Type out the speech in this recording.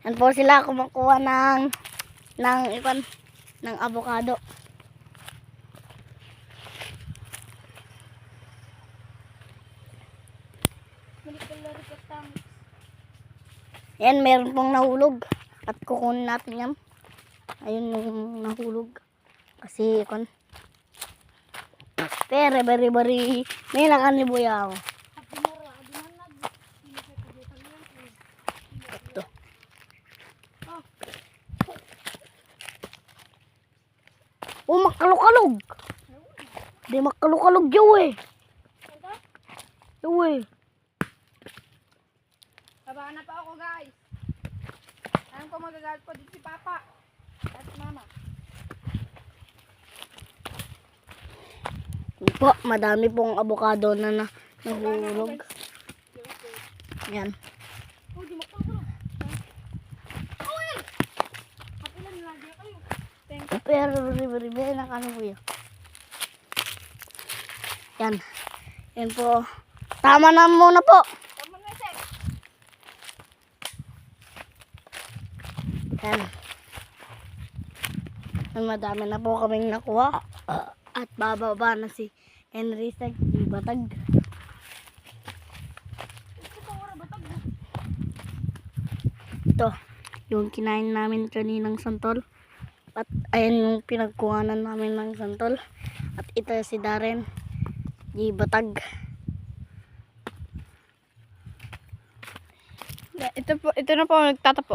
Yan po sila kumukuha ng avocado. Yan, meron pong nahulog. At kukunin natin yan. Ayun yung nahulog. Kasi pero bari may nakanibuya ako. Ito. Oh, makalukalog. Di makalukalog yaw eh. Yaw eh. Babaan na pa ako, guys. Alam ko magagalit ko dito si Papa at Mama. Po, madami pong avocado na nahulog. Yan. Oh, di makalukalog. Uy! Kapilan lagi kayo. Thank you. Pero bari nakanibuya. Yan. Yan po. Tama na muna po. Tama na, Sek. Yan. Madami na po kaming nakuha. At bababa na si Henry sa Batag. Ito, yung kinain namin kaninang santol. At ayan yung pinagkuhanan namin ng santol. At ito si Darren di Batag. Ito na po nagtatapo.